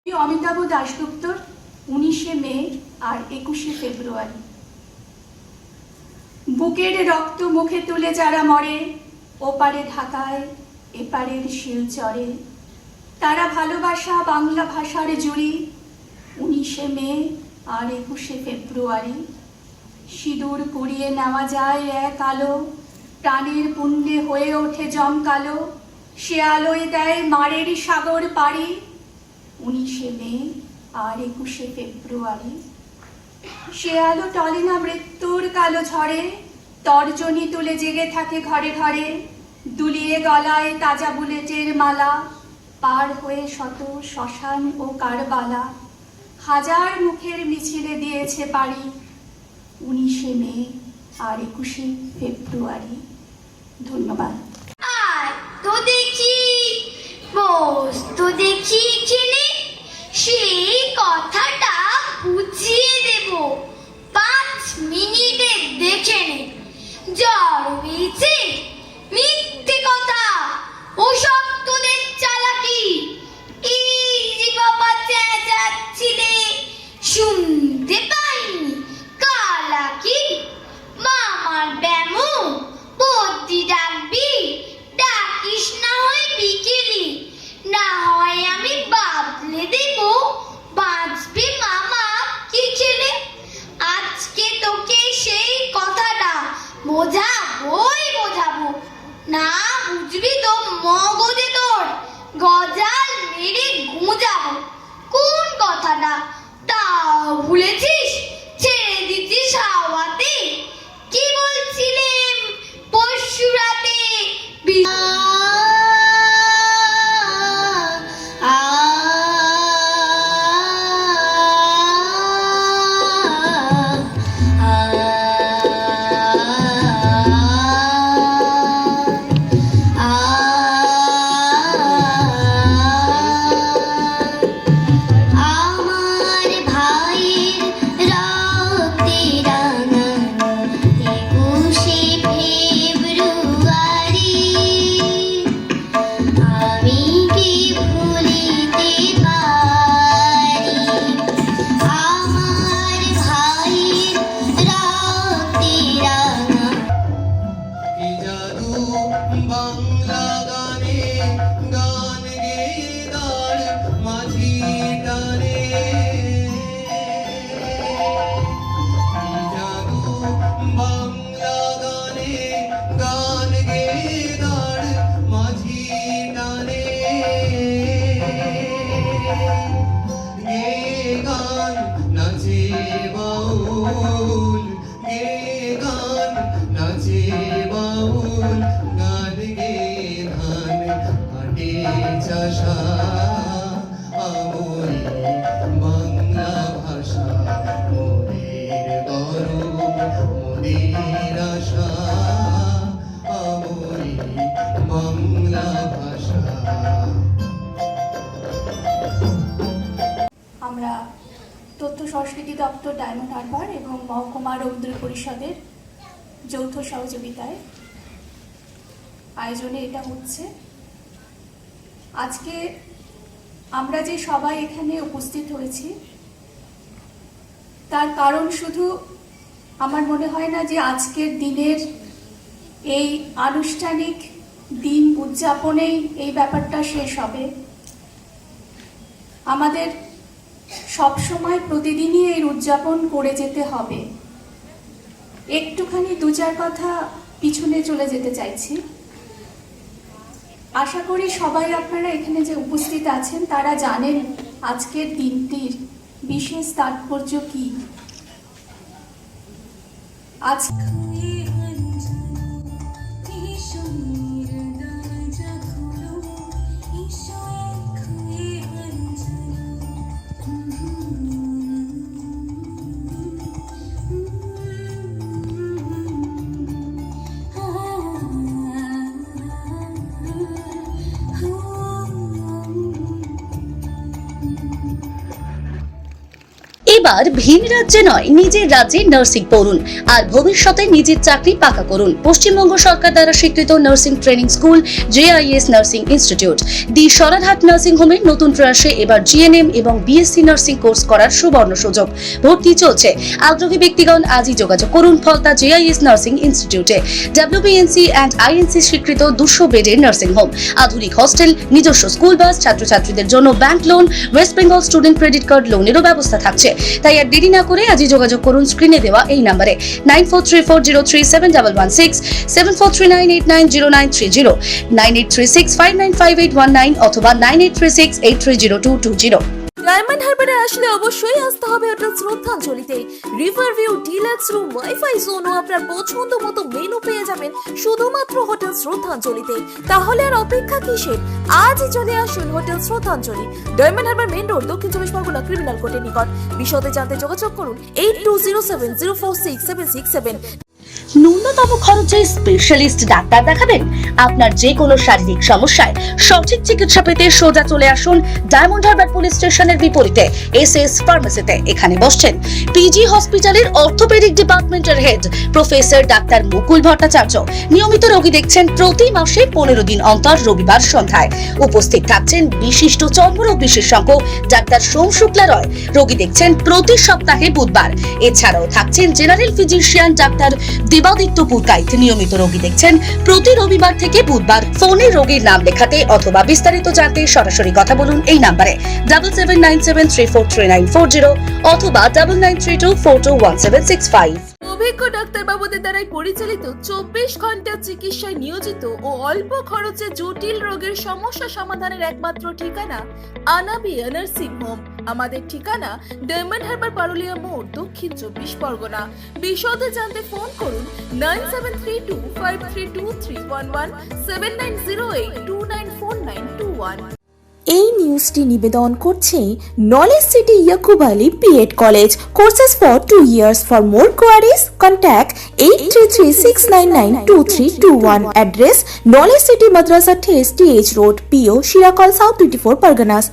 অমিতাভ দাশগুপ্তর 19শে মে আর 21শে ফেব্রুয়ারি। বুকের রক্ত মুখে তুলে যারা মরে, ওপারে ঢাকায় এপারের শিলচরে, তারা ভালোবাসা বাংলা ভাষার জুড়ি। 19শে মে আর 21শে ফেব্রুয়ারি। সিঁদুর পুড়িয়ে নেওয়া যায় এক আলো, প্রাণের পুণ্যে হয়ে ওঠে জমকালো, সে আলোয় দেয় মারের সাগর পাড়ি। 19শে মে আর 21শে ফেব্রুয়ারি। সে আলো টলে না মৃত্যুর কালো ঝড়ে, তর্জনী তুলে জেগে থাকে ঘরে ঘরে, দুলিয়ে গলায় তাজা বুলেটের মালা, পার হয়ে শত শ্মশান ও কারবালা, হাজার মুখের মিছিলে দিয়েছে পাড়ি। 19শে মে আর 21শে ফেব্রুয়ারি। ধন্যবাদ। আর তো দেখি বস তো দেখি এখানে, সেই কথাটা বুঝিয়ে দেব 5 মিনিটে দেখে নে। জ্বর হয়েছে, মিথ্যে কথা, ওসব তোদের চালাকি। এই যে বাবা চেঁচাচ্ছিলে, শুনতে পাইনি কালাকি। মামার ব্যামো বদ্যি ডাকবি, ডাকিস না হয় বিকেলি, না হয় আমি বাদলে দেব, বাঁচবে মামা কি খেলে। আজকে তোকে সেই কথাটা বোঝাবোই বোঝাবো, না বুঝবি তো মগজে তোর গজাল মেরে গুঁজাবো। কোন কথাটা তা ভুলেছিস, ছেড়ে দিচ্ছিস হাওয়াতে। কি বলছিলেন পরশু রাতে? আমরা তথ্য সংস্কৃতি দপ্তর, ডায়মন্ড হারবার এবং মহকুমা রবীন্দ্র পরিষদের যৌথ সহযোগিতায় আয়োজনে এটা হচ্ছে। আজকে আমরা যে সবাই এখানে উপস্থিত হয়েছি, তার কারণ শুধু আমার মনে হয় না যে আজকের দিনের এই আনুষ্ঠানিক দিন উদযাপনেই এই ব্যাপারটা শেষ হবে। আমাদের সবসময় প্রতিদিনই এই উদযাপন করে যেতে হবে। একটুখানি 2-4 কথা পিছনে চলে যেতে চাইছি। আশা করি সবাই আপনারা এখানে যে উপস্থিত আছেন তারা জানেন আজকের দিনটির বিশেষ তাৎপর্য কি। আজ এবার ভিন রাজ্যে নয়, নিজের রাজ্যে নার্সিং পড়ুন আর ভবিষ্যতে নিজের চাকরি পাকা করুন। পশ্চিমবঙ্গ সরকার দ্বারা স্বীকৃত nursing training school JIS nursing institute the Sararhat nursing হোমের নতুন প্রয়াসে এবার GNM এবং BSc নার্সিং কোর্স করার সুবর্ণ সুযোগ। ভর্তি চলছে। আগ্রহী ব্যক্তিগণ আজই যোগাযোগ করুন ফলতা JIS নার্সিং ইনস্টিটিউটে। WBNC অ্যান্ড INC স্বীকৃত 200 বেডের নার্সিং হোম, আধুনিক হস্টেল, নিজস্ব স্কুল বাস, ছাত্রছাত্রীদের জন্য bank loan, West Bengal student credit card লোনেরও ব্যবস্থা থাকছে। তাই আর দেরি না করে আজই যোগাযোগ করুন স্ক্রিনে দেওয়া এই নম্বরে 9434037116, 7439890930, 9836595819 অথবা 9836830220। ডায়মন্ড হারবারে আসলে অবশ্যই আসতে হবে হোটেল শ্রদ্ধাঞ্জলিতে। River view, deluxe room, wifi zone ও আপনার পছন্দ মতো মেনু পেয়ে যাবেন শুধুমাত্র হোটেল শ্রদ্ধাঞ্জলিতে। তাহলে আর অপেক্ষা কিসের? আজই চলে আসুন হোটেল শ্রদ্ধাঞ্জলি, ডায়মন্ড হারবার মেইন রোড, দক্ষিণ চব্বিশ পরগনা, ক্রিমিনাল কোর্টের নিকট। বিশদে জানতে যোগাযোগ করুন 8207046767। ন্যূনতম খরচে স্পেশালিস্ট ডাক্তার দেখাবেন? আপনার যে কোনো শারীরিক সমস্যায় সঠিক চিকিৎসা পেতে সোজা চলে আসুন ডায়মন্ড হারবার পুলিশ স্টেশনের বিপরীতে SS ফার্মেসিতে। এখানে বসছেন PG হসপিটালের অর্থোপেডিক ডিপার্টমেন্টের হেড প্রফেসর ডাক্তার মুকুল ভট্টাচার্য। নিয়মিত রোগী দেখছেন প্রতি মাসে 15 দিন অন্তর রবিবার সন্ধ্যায়। উপস্থিত থাকছেন বিশিষ্ট চর্মরোগ বিশেষজ্ঞ ডাক্তার সোম শুক্লা রয়। রোগী দেখছেন প্রতি সপ্তাহে বুধবার। এছাড়াও থাকছেন general physician doctor Debaditya Purkait. নিয়মিত রোগী দেখছেন প্রতি রবিবার থেকে বুধবার। ফোনে রোগীর নাম লেখাতে অথবা বিস্তারিত জানতে সরাসরি কথা বলুন এই নম্বরে 7797343940 অথবা 9932421765। অভিজ্ঞ ডাক্তার বাবুদের দ্বারাই পরিচালিত 24 ঘন্টা চিকিৎসায় নিয়োজিত ও অল্প খরচে জটিল রোগের সমস্যা সমাধানের একমাত্র ঠিকানা আনাবিয়া নার্সিং হোম। আমাদের ঠিকানা ডায়মন্ড হারবার পারুলিয়া মোড়, দক্ষিণ চব্বিশ পরগনা। বিশদে জানতে ফোন করুন 9732532311, 7908294921। এই নিউজটি নিবেদন করছে knowledge city Yakub Ali BEd college. Courses for 2 years. For more queries contact 8336992321। Address knowledge city মাদ্রাসা ঠেস TH road, PO Shirakol, south 24 Parganas.